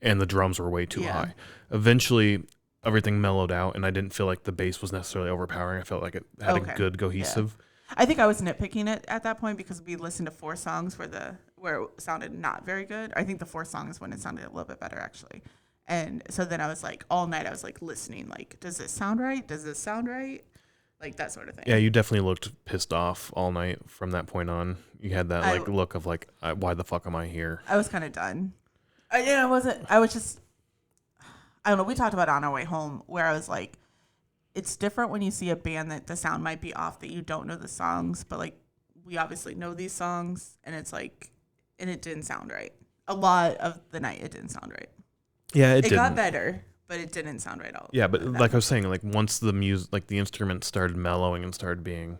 and the drums were way too high. Eventually, everything mellowed out, and I didn't feel like the bass was necessarily overpowering. I felt like it had a good cohesive. Yeah. I think I was nitpicking it at that point because we listened to 4 songs where it sounded not very good. I think the 4th song is when it sounded a little bit better, actually. And so then I was like, all night I was like listening, like, does this sound right? Does this sound right? Like that sort of thing. Yeah, you definitely looked pissed off all night from that point on. You had that like look of like, why the fuck am I here? I was kind of done. I was just, I don't know. We talked about it on our way home where I was like, it's different when you see a band that the sound might be off, that you don't know the songs, but like we obviously know these songs, and it's like, and it didn't sound right. A lot of the night, it didn't sound right. Yeah, it got better, but it didn't sound right all. Yeah, but like I was saying, like once the music, like the instruments started mellowing and started being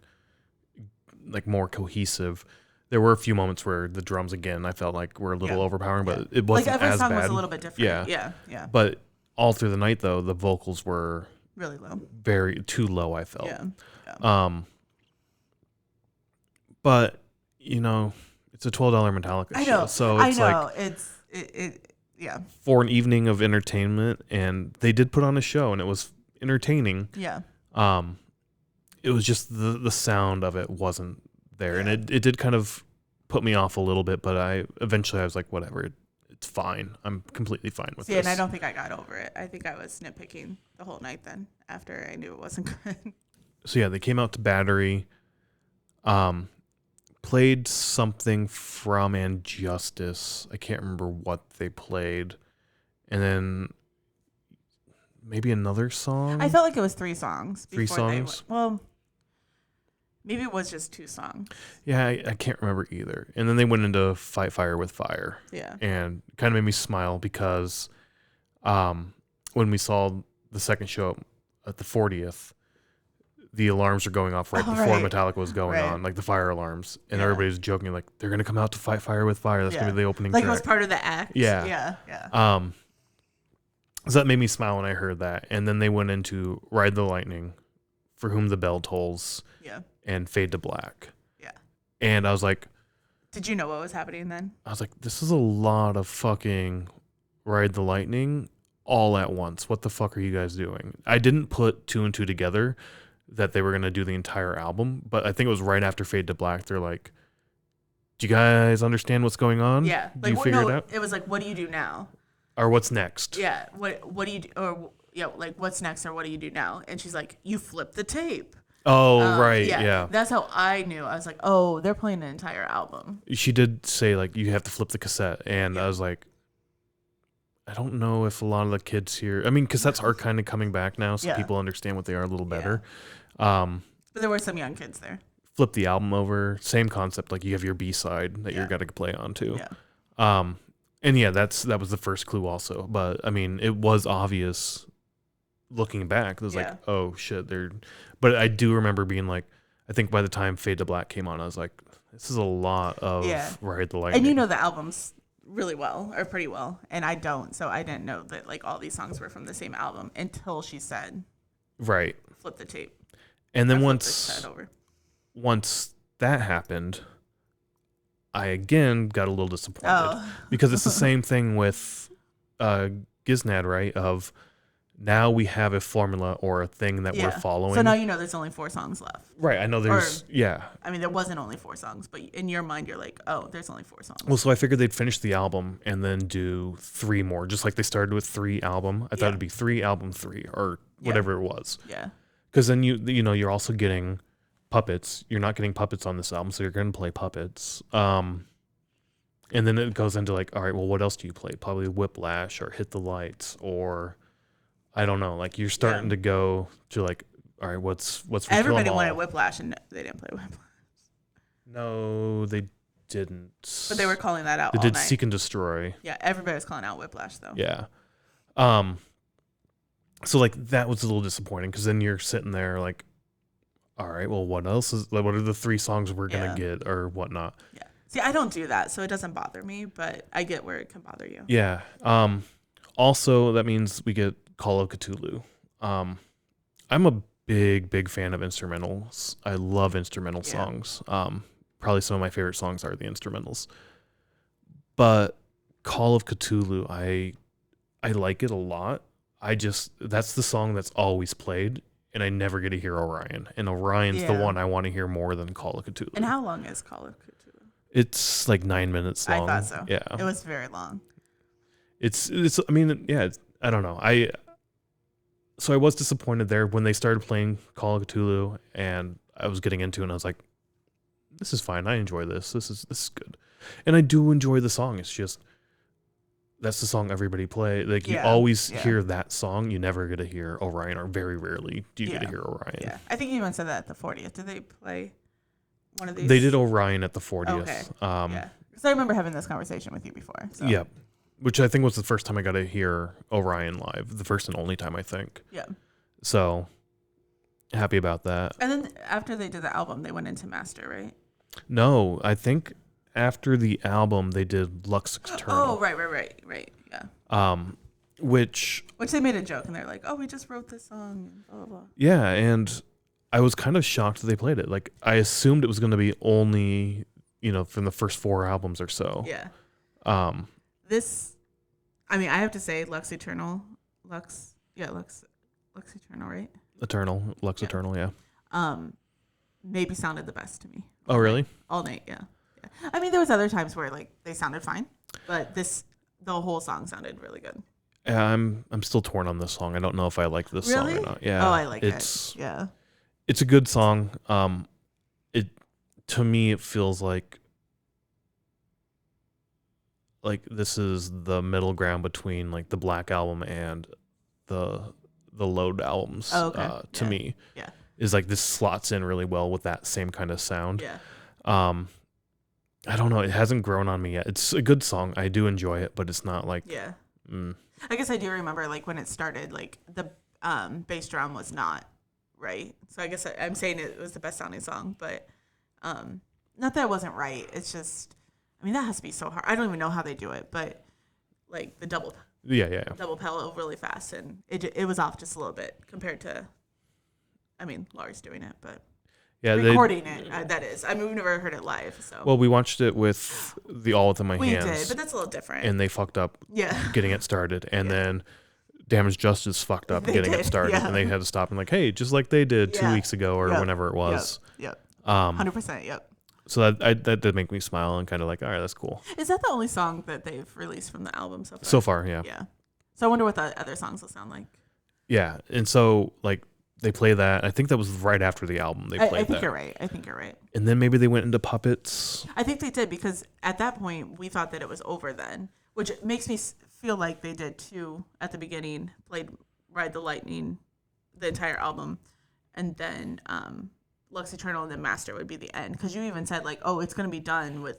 like more cohesive, there were a few moments where the drums again I felt like were a little overpowering, but it wasn't like every as song bad. was a little bit different. Yeah. But all through the night though, the vocals were really low, very too low. I felt. Yeah. But you know, it's a $12 Metallica show, so it's like yeah, for an evening of entertainment, and they did put on a show, and it was entertaining. Yeah. It was just the sound of it wasn't there, and it did kind of put me off a little bit, but I was like, whatever, it's fine. I'm completely fine with this. And I don't think I got over it. I think I was nitpicking the whole night then after I knew it wasn't good. So yeah, they came out to Battery, played something from Injustice. I can't remember what they played, and then maybe another song. I felt like it was 3 songs. Three songs? Well, maybe it was just 2 songs. Yeah, I can't remember either. And then they went into Fight Fire with Fire. Yeah. And kind of made me smile because when we saw the second show at the 40th, the alarms were going off right before Metallica was going on, like the fire alarms. And everybody was joking, like, they're going to come out to Fight Fire with Fire. That's going to be the opening track. Like it was part of the act. Yeah. So that made me smile when I heard that. And then they went into Ride the Lightning, For Whom the Bell Tolls, and Fade to Black. Yeah. And I was like... Did you know what was happening then? I was like, this is a lot of fucking Ride the Lightning all at once. What the fuck are you guys doing? I didn't put 2 and 2 together that they were going to do the entire album, but I think it was right after Fade to Black. They're like, do you guys understand what's going on? Yeah. Do you figure it out? It was like, what do you do now? Or what's next? Yeah. What do you do? Or like what's next or what do you do now? And she's like, you flip the tape. Oh, right. Yeah. That's how I knew. I was like, oh, they're playing an entire album. She did say like, you have to flip the cassette. And I was like, I don't know if a lot of the kids here, I mean, cassettes are kind of coming back now, so people understand what they are a little better. But there were some young kids there. Flip the album over, same concept. Like you have your B-side that you're got to play on too. Yeah. And yeah, that was the first clue also. But I mean, it was obvious looking back. It was like, oh shit, but I do remember being like, I think by the time Fade to Black came on, I was like, this is a lot of Ride the Lightning. And you know the albums really well, or pretty well, and I don't, so I didn't know that like all these songs were from the same album until she said, right, flip the tape. And then once that happened, I again got a little disappointed because it's the same thing with Giznad, right? Of now we have a formula or a thing that we're following. So now you know there's only 4 songs left. Right. I know there's, I mean, there wasn't only 4 songs, but in your mind, you're like, oh, there's only 4 songs. Well, so I figured they'd finish the album and then do 3 more, just like they started with 3 album. I thought it'd be 3 album 3 or whatever it was. Yeah. Because then you know, you're also getting puppets. You're not getting puppets on this album, so you're going to play puppets. And then it goes into like, all right, well, what else do you play? Probably Whiplash or Hit the Lights or... I don't know. Like you're starting to go to like, all right, what's everybody wanted Whiplash and they didn't play Whiplash. No, they didn't. But they were calling that out They all did night. Seek and Destroy. Yeah, everybody was calling out Whiplash, though. Yeah. So, like, that was a little disappointing because then you're sitting there like, all right, well, what else is, like, what are the 3 songs we're going to get or whatnot? Yeah. See, I don't do that, so it doesn't bother me, but I get where it can bother you. Yeah. Also, that means we get Call of Cthulhu. I'm a big fan of instrumentals. I love instrumental songs. Probably some of my favorite songs are the instrumentals. But Call of Cthulhu, I like it a lot. That's the song that's always played, and I never get to hear Orion. And Orion's the one I want to hear more than Call of Cthulhu. And how long is Call of Cthulhu? It's like 9 minutes long. I thought so. Yeah. It was very long. It's I mean, yeah, I don't know. So I was disappointed there when they started playing Call of Cthulhu, and I was getting into it, and I was like, this is fine. I enjoy this. This is good. And I do enjoy the song. It's just, that's the song everybody play. Like, you always hear that song. You never get to hear Orion, or very rarely do you get to hear Orion. Yeah. I think you even said that at the 40th. Did they play one of these? They did Orion at the 40th. Okay. Yeah. Because I remember having this conversation with you before. So. Yeah. Which I think was the first time I got to hear Orion live. The first and only time, I think. Yeah. So, happy about that. And then after they did the album, they went into master, right? No, I think after the album, they did Lux Eternal. Oh, right. Yeah. Which they made a joke, and they're like, "Oh, we just wrote this song," and blah blah blah. Yeah, and I was kind of shocked that they played it. Like, I assumed it was going to be only, from the first 4 albums or so. Yeah. I mean, I have to say, Lux Eternal, right? Lux Eternal, yeah. Maybe sounded the best to me. Oh, really? All night, yeah. I mean, there was other times where like they sounded fine, but the whole song sounded really good. Yeah, I'm still torn on this song. I don't know if I like this song or not. Yeah. Oh, I like it. Yeah. It's a good song. To me, it feels like this is the middle ground between like the Black Album and the Load albums. Oh, okay. To me, yeah, is like this slots in really well with that same kind of sound. Yeah. I don't know. It hasn't grown on me yet. It's a good song. I do enjoy it, but it's not like. Yeah. I guess I do remember like when it started, like the bass drum was not right. So I guess I'm saying it was the best sounding song, but not that it wasn't right. It's just, I mean, that has to be so hard. I don't even know how they do it, but like the double pedal really fast, and it was off just a little bit compared to, I mean, Laurie's doing it, but. Yeah, recording it, that is. I mean, we've never heard it live, so. Well, we watched it with the All Within My Hands. We did, but that's a little different. And they fucked up getting it started. And then Damaged Justice fucked up getting it started. Yeah. And they had to stop and like, hey, just like they did 2 weeks ago or whenever it was. Yep. 100%, yep. So that did make me smile and kind of like, all right, that's cool. Is that the only song that they've released from the album so far? So far, yeah. Yeah. So I wonder what the other songs will sound like. Yeah. And so, like, they play that. I think that was right after the album. They played that. I think you're right. And then maybe they went into puppets. I think they did, because at that point we thought that it was over then, which makes me feel like they did too at the beginning. Played Ride the Lightning, the entire album, and then Lux Eternal, and then Master would be the end. Because you even said like, oh, it's going to be done with.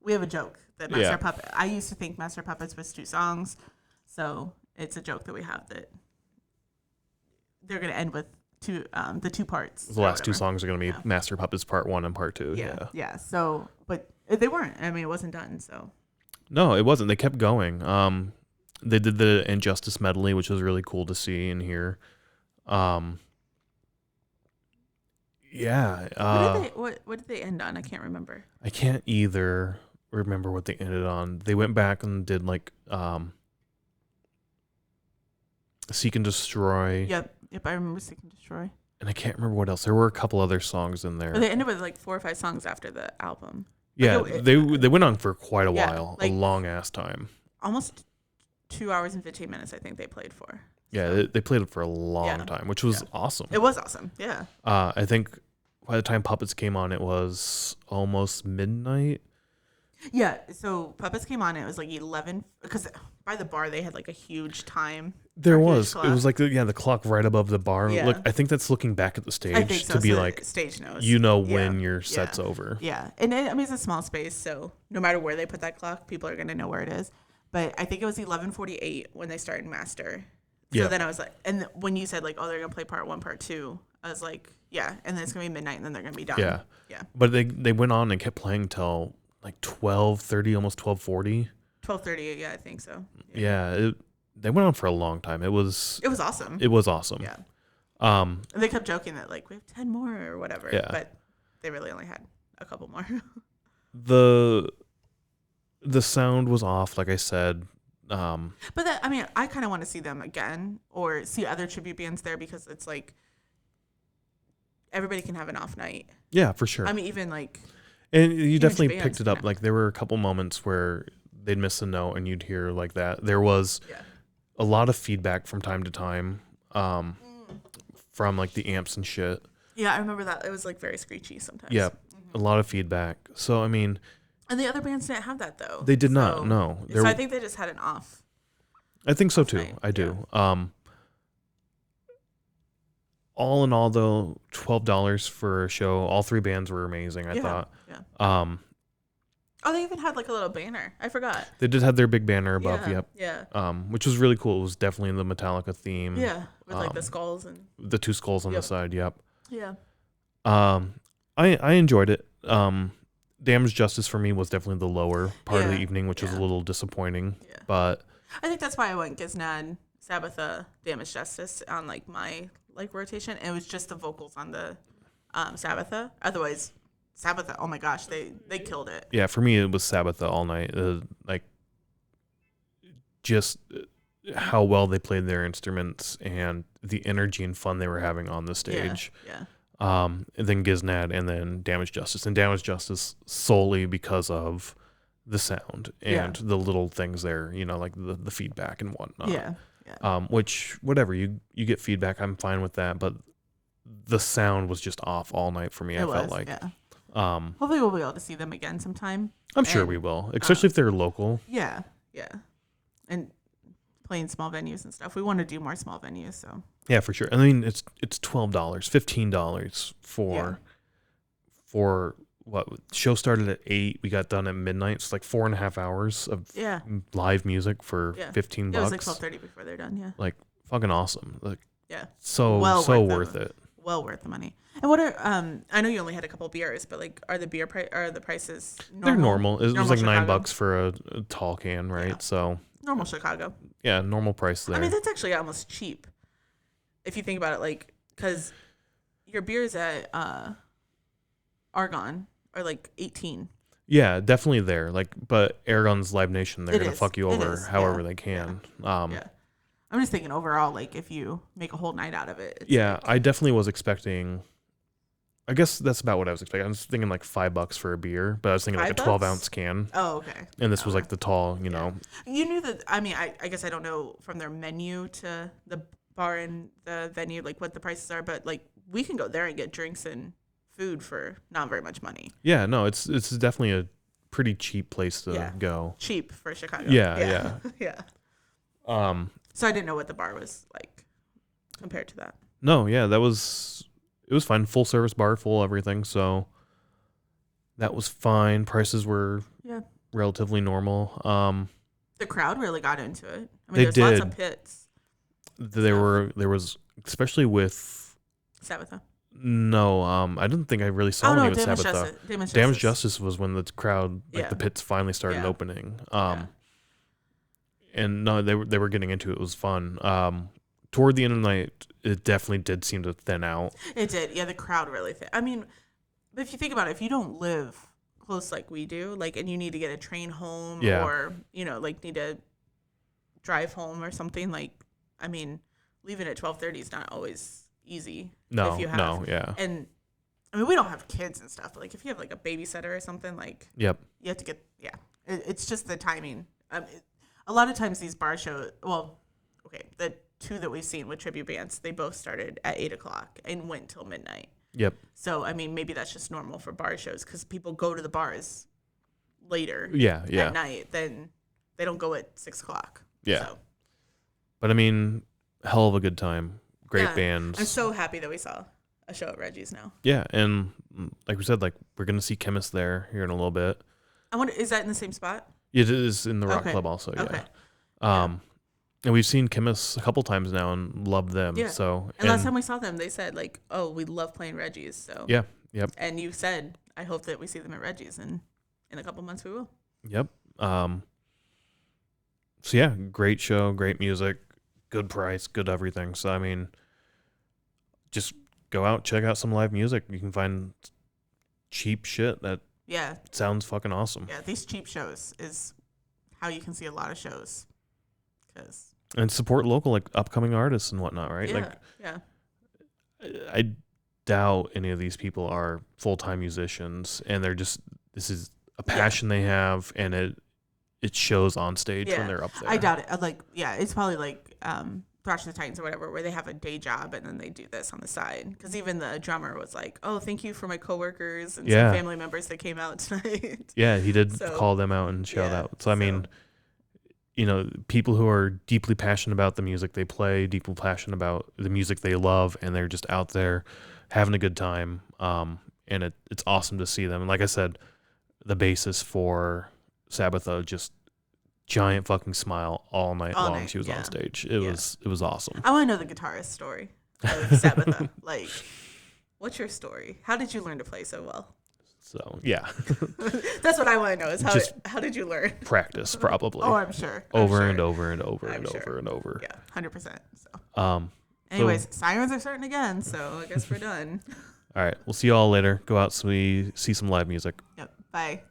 We have a joke that Master Puppet. I used to think Master Puppets was 2 songs, so it's a joke that we have that they're going to end with. The 2 parts. The last 2 songs are going to be Master Puppets Part 1 and Part 2. Yeah. So, but they weren't. I mean, it wasn't done. So. No, it wasn't. They kept going. They did the Injustice medley, which was really cool to see and hear. Yeah. What did they end on? I can't remember. I can't either remember what they ended on. They went back and did like Seek and Destroy. Yep, I remember Seek and Destroy. And I can't remember what else. There were a couple other songs in there. But they ended with like 4 or 5 songs after the album. Yeah, they went on for quite a while, like, a long ass time. Almost 2 hours and 15 minutes, I think they played for. So. Yeah, they played it for a long time, which was awesome. It was awesome, yeah. I think by the time Puppets came on, it was almost midnight. Yeah, so Puppets came on. And it was like 11 because by the bar they had like a huge time. There Huge was. It clock. was like the clock right above the bar. Yeah. Look, I think that's looking back at the I think stage so. to be So like stage knows. you know Yeah. when your set's over. Yeah, and I mean it's a small space, so no matter where they put that clock, people are gonna know where it is. But I think it was 11:48 when they started Master. So Yeah. then I was like, and when you said like, oh, they're gonna play part 1, part 2, I was like, yeah, and then it's gonna be midnight, and then they're gonna be done. Yeah. Yeah. But they went on and kept playing till like 12:30, almost 12:40. 12:38. Yeah, I think so. Yeah. They went on for a long time. It was awesome. It was awesome. Yeah. And they kept joking that like we have 10 more or whatever. Yeah. But they really only had a couple more. the sound was off, like I said. But that, I mean, I kind of want to see them again or see other tribute bands there because it's like everybody can have an off night. Yeah, for sure. I mean, even like. And you definitely picked it up. Like there were a couple moments where they'd miss a note and you'd hear like that. There was a lot of feedback from time to time from like the amps and shit. Yeah, I remember that. It was like very screechy sometimes. Yeah, a lot of feedback. So, I mean. And the other bands didn't have that though. They did not, no. So I think they just had an off. I think so too. I do. All in all, though, $12 for a show. All three bands were amazing, I thought. Yeah. Oh, they even had like a little banner. I forgot. They did have their big banner above, Yeah. Which was really cool. It was definitely in the Metallica theme. Yeah, with like the skulls and the two skulls on the side. Yep. Yeah. I enjoyed it. Damage Justice for me was definitely the lower part of the evening, which was a little disappointing. Yeah. But I think that's why I went Giznad, Sabbatha, Damage Justice on like my like rotation. It was just the vocals on the Sabbatha. Otherwise, Sabbatha, oh my gosh, they killed it. Yeah, for me it was Sabbatha all night. Like just how well they played their instruments and the energy and fun they were having on the stage. Yeah. And then Giznad and then Damage Justice. And Damage Justice solely because of the sound and the little things there, you know, like the feedback and whatnot. Yeah. Which, whatever, you get feedback, I'm fine with that. But the sound was just off all night for me, I felt like. Yeah. Hopefully we'll be able to see them again sometime. I'm sure we will, especially if they're local. Yeah. And playing small venues and stuff. We want to do more small venues, so. Yeah, for sure. I mean, it's $12, $15 for what show started at 8. We got done at midnight. It's like 4.5 hours of live music for $15. It was like 12:30 before they're done. Yeah, like fucking awesome. Like so worth it. Well worth the money. And what are I know you only had a couple beers, but like are the prices normal? They're normal. It was like Chicago? $9 for a tall can, right? Yeah. So normal Chicago. Yeah, normal price there. I mean, that's actually almost cheap if you think about it, like because your beers at Argonne are like 18. Yeah, definitely there. Like, but Aragon's Live Nation, they're gonna fuck you over however they can. I'm just thinking overall, like if you make a whole night out of it. I definitely was expecting. I guess that's about what I was expecting. I was thinking like $5 for a beer, but I was thinking like a 12-ounce can. Oh, okay. And this was like the tall, you know. You knew that. I mean, I guess I don't know from their menu to the bar and the venue like what the prices are, but like we can go there and get drinks and food for not very much money. Yeah, no, it's definitely a pretty cheap place to go. Cheap for Chicago. Yeah. So I didn't know what the bar was like compared to that. No, yeah, it was fine. Full service bar, full everything. So that was fine. Prices were relatively normal. The crowd really got into it. I they mean, there's did. Lots of pits. There was especially with Sabbatha. No, I didn't think I really saw any with Sabbath. Damage Justice was when the crowd, like the pits, finally started opening. And no, they were getting into it. It was fun. Toward the end of the night, it definitely did seem to thin out. It did, yeah. The crowd really thin. I mean, but if you think about it, if you don't live close like we do, like, and you need to get a train home, or like need to drive home or something, like, I mean, leaving at 12:30 is not always easy. No, if you have. No, yeah. And I mean, we don't have kids and stuff, but like if you have like a babysitter or something, like, you have to get, it's just the timing. A lot of times these bar shows, the two that we've seen with tribute bands, they both started at 8:00 and went till midnight. Yep. So I mean, maybe that's just normal for bar shows because people go to the bars later at night, then they don't go at 6:00. Yeah. So. But I mean, hell of a good time. Great bands. I'm so happy that we saw a show at Reggies now. Yeah, and like we said, like we're gonna see Chemist there here in a little bit. I wonder, is that in the same spot? It is in the Rock Club also. Yeah. Okay. And we've seen Chemist a couple times now and loved them. Yeah. So and last time we saw them, they said like, "Oh, we love playing Reggies." So yeah, yep. And you said, "I hope that we see them at Reggies, and in a couple months we will." Yep. So yeah, great show, great music, good price, good everything. So I mean, just go out, check out some live music. You can find cheap shit that sounds fucking awesome. Yeah, these cheap shows is how you can see a lot of shows. And support local, like upcoming artists and whatnot, right? I doubt any of these people are full-time musicians, and they're just, this is a passion they have, and it shows on stage when they're up there. I doubt it. It's probably like Thrash the Titans or whatever, where they have a day job and then they do this on the side. Because even the drummer was like, "Oh, thank you for my coworkers and some family members that came out tonight." Yeah, he did call them out and shout out. So I mean, you know, people who are deeply passionate about the music they play, deeply passionate about the music they love, and they're just out there having a good time. And it's awesome to see them. And like I said, the bassist for Sabbatha, just giant fucking smile all night long. She was on stage. It was awesome. I want to know the guitarist story of Sabbatha. Like, what's your story? How did you learn to play so well? So yeah, that's what I want to know. Is how did you learn? Practice, probably. Oh, I'm sure. Over and over and over and over and over. Yeah, 100%. So. Anyways, so, sirens are starting again, so I guess we're done. All right, we'll see you all later. Go out, see some live music. Yep. Bye.